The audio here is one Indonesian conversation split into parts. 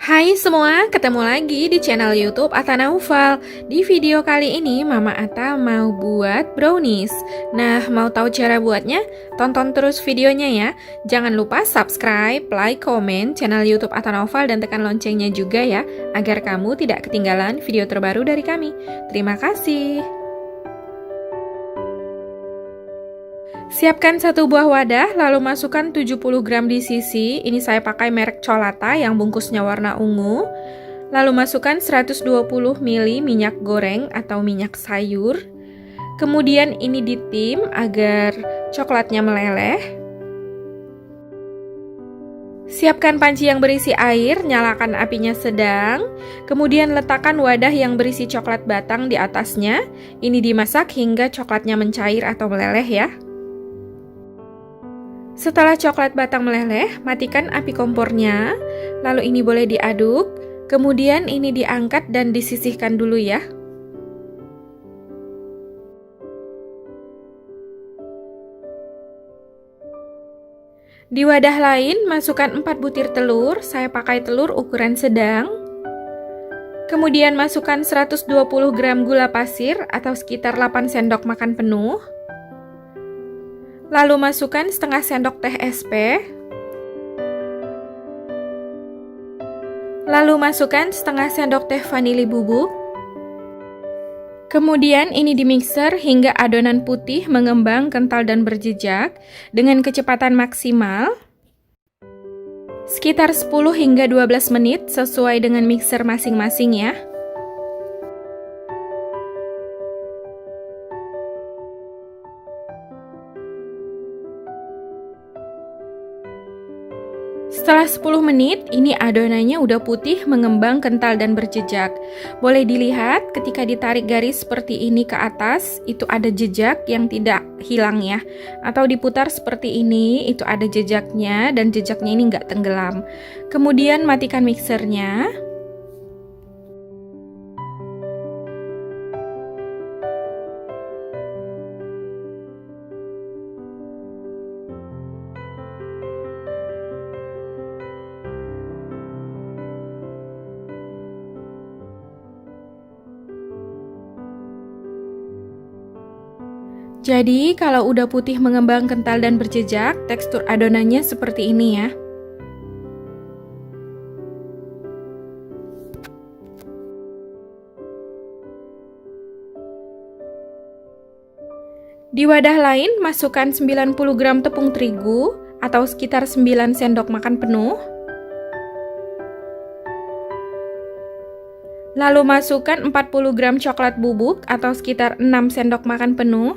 Hai semua, ketemu lagi di channel YouTube Atta Naufal. Di video kali ini Mama Atta mau buat brownies. Nah, mau tahu cara buatnya? Tonton terus videonya ya. Jangan lupa subscribe, like, komen channel YouTube Atta Naufal dan tekan loncengnya juga ya, agar kamu tidak ketinggalan video terbaru dari kami. Terima kasih. Siapkan satu buah wadah, lalu masukkan 70 gram di sisi. Ini saya pakai merek Cholata yang bungkusnya warna ungu. Lalu masukkan 120 ml minyak goreng atau minyak sayur. Kemudian ini ditim agar coklatnya meleleh. Siapkan panci yang berisi air, nyalakan apinya sedang. Kemudian letakkan wadah yang berisi coklat batang di atasnya. Ini dimasak hingga coklatnya mencair atau meleleh ya. Setelah coklat batang meleleh, matikan api kompornya. Lalu ini boleh diaduk. Kemudian ini diangkat dan disisihkan dulu ya. Di wadah lain, masukkan 4 butir telur. Saya pakai telur ukuran sedang. Kemudian masukkan 120 gram gula pasir atau sekitar 8 sendok makan penuh. Lalu masukkan setengah sendok teh SP. Lalu masukkan setengah sendok teh vanili bubuk. Kemudian ini dimixer hingga adonan putih mengembang, kental dan berjejak dengan kecepatan maksimal. Sekitar 10 hingga 12 menit sesuai dengan mixer masing-masing ya. Setelah 10 menit, ini adonannya udah putih, mengembang, kental, dan berjejak. Boleh dilihat ketika ditarik garis seperti ini ke atas, itu ada jejak yang tidak hilang ya. Atau diputar seperti ini, itu ada jejaknya, dan jejaknya ini nggak tenggelam. Kemudian matikan mixernya. Jadi, kalau udah putih mengembang, kental, dan berjejak, tekstur adonannya seperti ini ya. Di wadah lain, masukkan 90 gram tepung terigu atau sekitar 9 sendok makan penuh. Lalu masukkan 40 gram coklat bubuk atau sekitar 6 sendok makan penuh.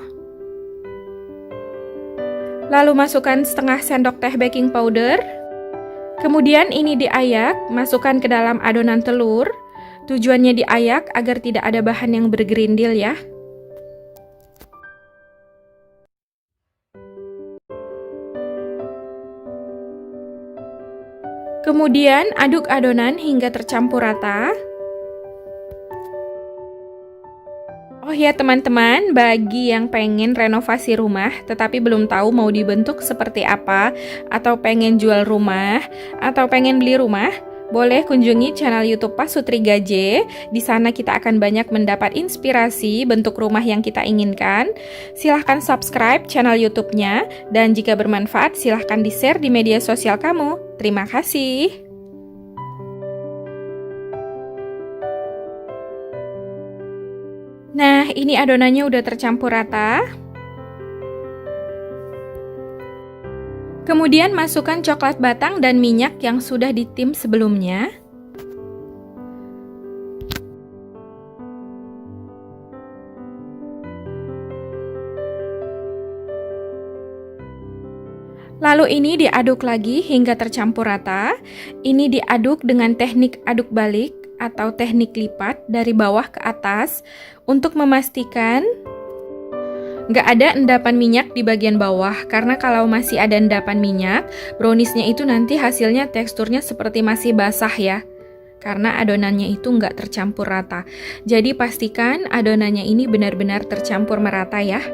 Lalu masukkan setengah sendok teh baking powder. Kemudian ini diayak, masukkan ke dalam adonan telur. Tujuannya diayak agar tidak ada bahan yang bergerindil ya. Kemudian aduk adonan hingga tercampur rata. Oh ya teman-teman, bagi yang pengen renovasi rumah tetapi belum tahu mau dibentuk seperti apa, atau pengen jual rumah, atau pengen beli rumah, boleh kunjungi channel YouTube Pasutri Gaje. Di sana kita akan banyak mendapat inspirasi bentuk rumah yang kita inginkan. Silahkan subscribe channel YouTube-nya, dan jika bermanfaat silahkan di-share di media sosial kamu. Terima kasih. Nah, ini adonannya udah tercampur rata. Kemudian masukkan coklat batang dan minyak yang sudah ditim sebelumnya. Lalu ini diaduk lagi hingga tercampur rata. Ini diaduk dengan teknik aduk balik atau teknik lipat dari bawah ke atas untuk memastikan nggak ada endapan minyak di bagian bawah, karena kalau masih ada endapan minyak, browniesnya itu nanti hasilnya teksturnya seperti masih basah ya, karena adonannya itu nggak tercampur rata. Jadi pastikan adonannya ini benar-benar tercampur merata ya.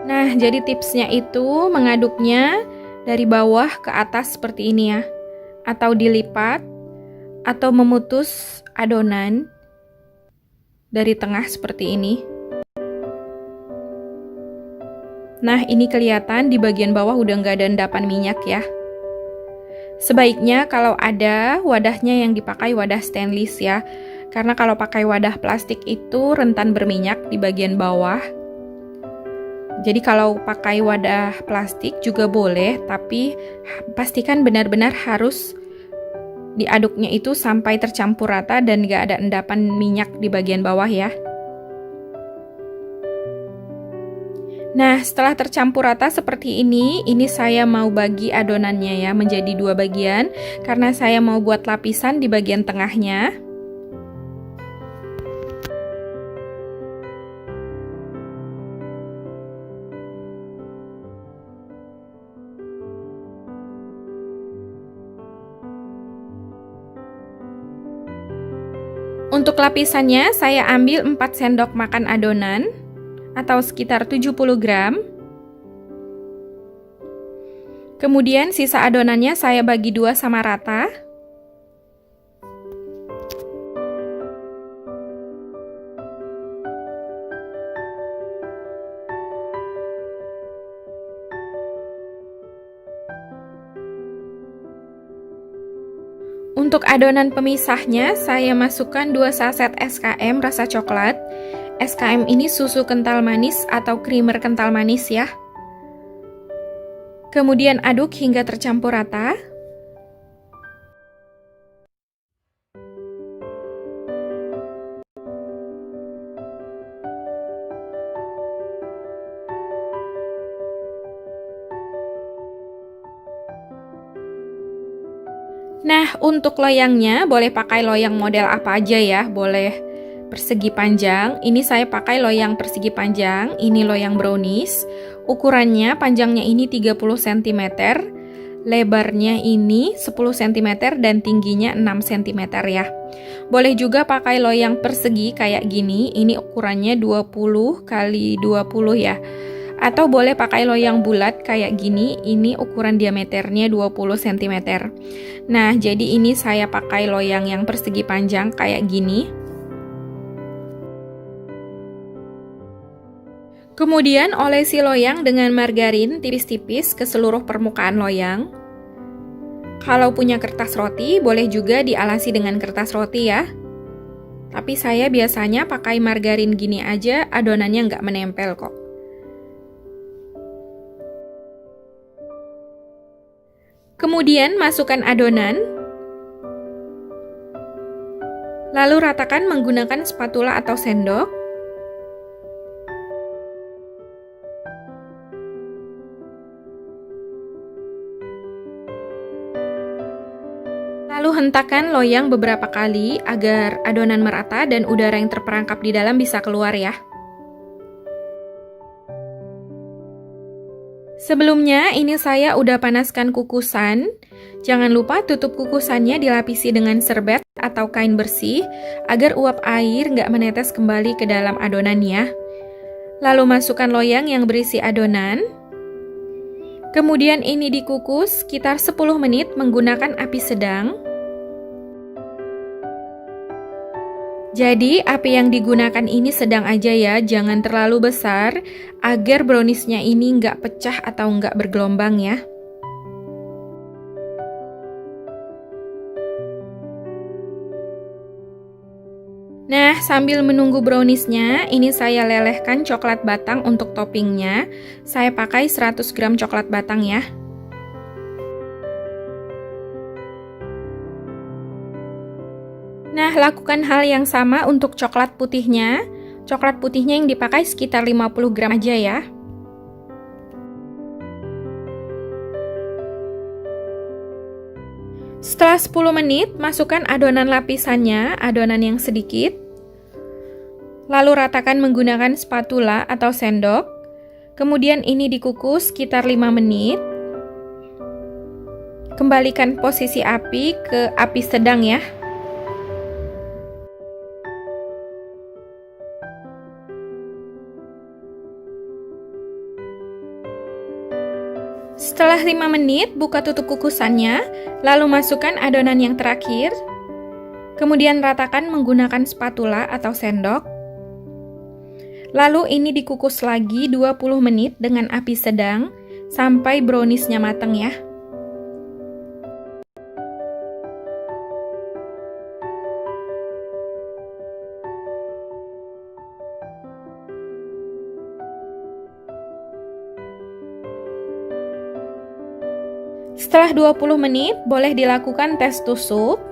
Nah, jadi tipsnya itu mengaduknya dari bawah ke atas seperti ini ya, atau dilipat atau memutus adonan dari tengah seperti ini. Nah, ini kelihatan di bagian bawah udah nggak ada endapan minyak ya. Sebaiknya kalau ada, wadahnya yang dipakai wadah stainless ya. Karena kalau pakai wadah plastik itu rentan berminyak di bagian bawah. Jadi kalau pakai wadah plastik juga boleh, tapi pastikan benar-benar harus diaduknya itu sampai tercampur rata dan nggak ada endapan minyak di bagian bawah ya. Nah, setelah tercampur rata seperti ini saya mau bagi adonannya ya menjadi 2 bagian karena saya mau buat lapisan di bagian tengahnya. Untuk lapisannya saya ambil 4 sendok makan adonan atau sekitar 70 gram. Kemudian sisa adonannya saya bagi 2 sama rata. Untuk adonan pemisahnya saya masukkan 2 saset SKM rasa coklat. SKM ini susu kental manis atau creamer kental manis ya. Kemudian aduk hingga tercampur rata. Nah, untuk loyangnya boleh pakai loyang model apa aja ya, boleh persegi panjang. Ini saya pakai loyang persegi panjang, ini loyang brownies. Ukurannya panjangnya ini 30 cm, lebarnya ini 10 cm dan tingginya 6 cm ya. Boleh juga pakai loyang persegi kayak gini, ini ukurannya 20 x 20 ya. Atau boleh pakai loyang bulat kayak gini, ini ukuran diameternya 20 cm. Nah, jadi ini saya pakai loyang yang persegi panjang kayak gini. Kemudian olesi loyang dengan margarin tipis-tipis ke seluruh permukaan loyang. Kalau punya kertas roti, boleh juga dialasi dengan kertas roti ya. Tapi saya biasanya pakai margarin gini aja, adonannya nggak menempel kok. Kemudian masukkan adonan. Lalu ratakan menggunakan spatula atau sendok. Lalu hentakan loyang beberapa kali agar adonan merata dan udara yang terperangkap di dalam bisa keluar ya. Sebelumnya ini saya udah panaskan kukusan. Jangan lupa tutup kukusannya dilapisi dengan serbet atau kain bersih agar uap air nggak menetes kembali ke dalam adonan ya. Lalu masukkan loyang yang berisi adonan. Kemudian ini dikukus sekitar 10 menit menggunakan api sedang. Jadi api yang digunakan ini sedang aja ya, jangan terlalu besar agar browniesnya ini nggak pecah atau nggak bergelombang ya. Nah, sambil menunggu browniesnya, ini saya lelehkan coklat batang untuk toppingnya. Saya pakai 100 gram coklat batang ya. Nah, lakukan hal yang sama untuk coklat putihnya. Coklat putihnya yang dipakai sekitar 50 gram aja ya. Setelah 10 menit, masukkan adonan lapisannya, adonan yang sedikit. Lalu ratakan menggunakan spatula atau sendok. Kemudian ini dikukus sekitar 5 menit. Kembalikan posisi api ke api sedang ya. Setelah 5 menit, buka tutup kukusannya, lalu masukkan adonan yang terakhir. Kemudian ratakan menggunakan spatula atau sendok. Lalu ini dikukus lagi 20 menit dengan api sedang sampai browniesnya matang ya. Setelah 20 menit, boleh dilakukan tes tusuk.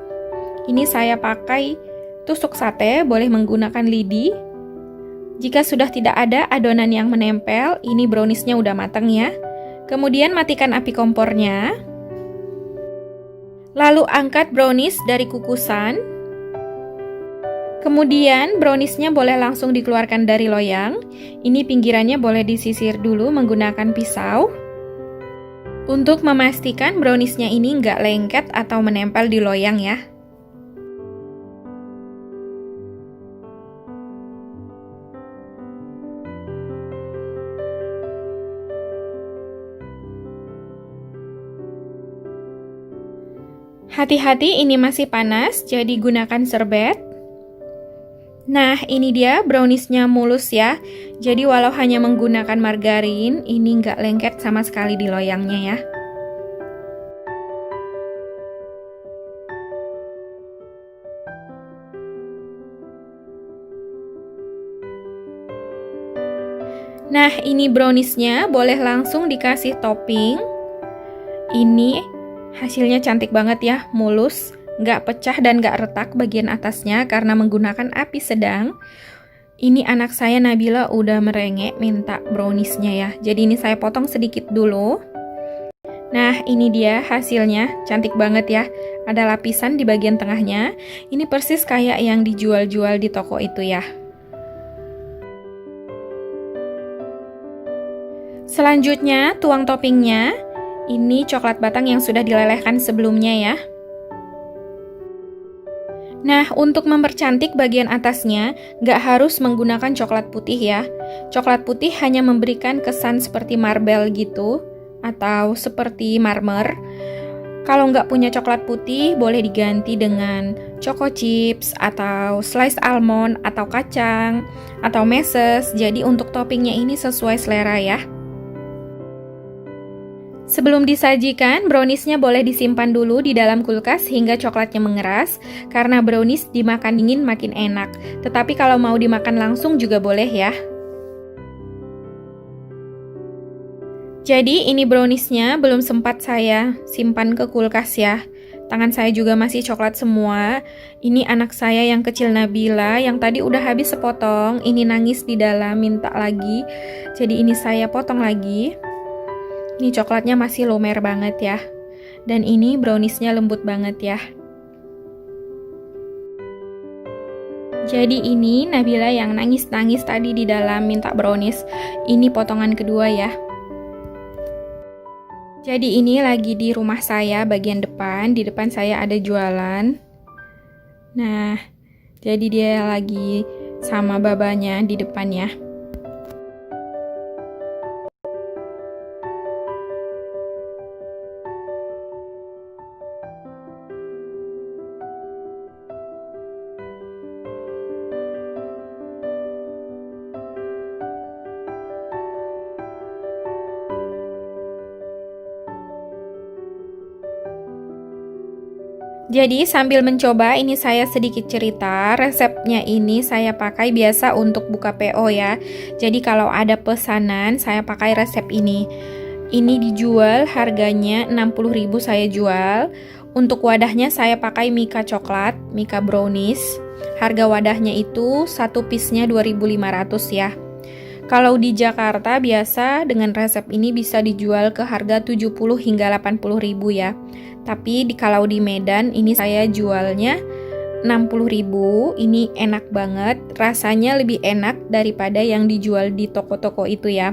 Ini saya pakai tusuk sate, boleh menggunakan lidi. Jika sudah tidak ada adonan yang menempel, ini browniesnya udah matang ya. Kemudian matikan api kompornya. Lalu angkat brownies dari kukusan. Kemudian browniesnya boleh langsung dikeluarkan dari loyang. Ini pinggirannya boleh disisir dulu menggunakan pisau. Untuk memastikan browniesnya ini nggak lengket atau menempel di loyang ya. Hati-hati ini masih panas, jadi gunakan serbet. Nah, ini dia browniesnya mulus ya. Jadi walau hanya menggunakan margarin, ini nggak lengket sama sekali di loyangnya ya. Nah, ini browniesnya boleh langsung dikasih topping. Ini hasilnya cantik banget ya, mulus, nggak pecah dan nggak retak bagian atasnya karena menggunakan api sedang. Ini anak saya Nabila udah merengek minta browniesnya ya. Jadi ini saya potong sedikit dulu. Nah, ini dia hasilnya, cantik banget ya. Ada lapisan di bagian tengahnya. Ini persis kayak yang dijual-jual di toko itu ya. Selanjutnya, tuang toppingnya. Ini coklat batang yang sudah dilelehkan sebelumnya ya. Nah, untuk mempercantik bagian atasnya, nggak harus menggunakan coklat putih ya. Coklat putih hanya memberikan kesan seperti marble gitu, atau seperti marmer. Kalau nggak punya coklat putih, boleh diganti dengan choco chips, atau slice almond, atau kacang, atau meses. Jadi untuk toppingnya ini sesuai selera ya. Sebelum disajikan, browniesnya boleh disimpan dulu di dalam kulkas hingga coklatnya mengeras, karena brownies dimakan dingin makin enak. Tetapi kalau mau dimakan langsung juga boleh ya. Jadi ini browniesnya belum sempat saya simpan ke kulkas ya. Tangan saya juga masih coklat semua. Ini anak saya yang kecil Nabila, yang tadi udah habis sepotong. Ini nangis di dalam, minta lagi. Jadi ini saya potong lagi. Ini coklatnya masih lumer banget ya. Dan ini browniesnya lembut banget ya. Jadi ini Nabila yang nangis-nangis tadi di dalam minta brownies. Ini potongan kedua ya. Jadi ini lagi di rumah saya bagian depan. Di depan saya ada jualan. Nah, jadi dia lagi sama babanya di depan ya. Jadi sambil mencoba ini saya sedikit cerita, resepnya ini saya pakai biasa untuk buka PO ya. Jadi kalau ada pesanan saya pakai resep ini. Ini dijual harganya 60.000 saya jual. Untuk wadahnya saya pakai Mika coklat, Mika brownies. Harga wadahnya itu satu piece-nya 2.500 ya. Kalau di Jakarta biasa dengan resep ini bisa dijual ke harga 70 hingga 80.000 ya. Tapi kalau di Medan ini saya jualnya 60.000. Ini enak banget, rasanya lebih enak daripada yang dijual di toko-toko itu ya.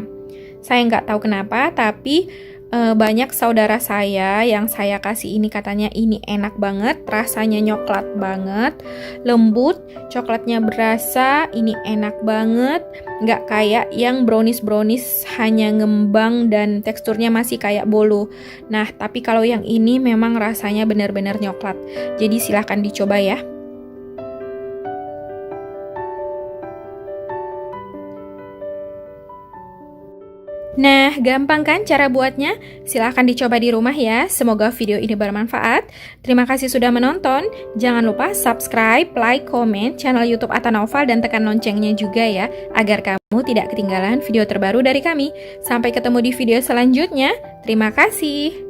Saya nggak tahu kenapa, tapi Banyak saudara saya yang saya kasih ini katanya ini enak banget, rasanya coklat banget, lembut, coklatnya berasa, ini enak banget, nggak kayak yang brownies-brownies hanya ngembang dan teksturnya masih kayak bolu. Nah, tapi kalau yang ini memang rasanya benar-benar coklat. Jadi silahkan dicoba ya. Nah, gampang kan cara buatnya? Silahkan dicoba di rumah ya. Semoga video ini bermanfaat. Terima kasih sudah menonton. Jangan lupa subscribe, like, komen channel YouTube Atta Naufal dan tekan loncengnya juga ya, agar kamu tidak ketinggalan video terbaru dari kami. Sampai ketemu di video selanjutnya. Terima kasih.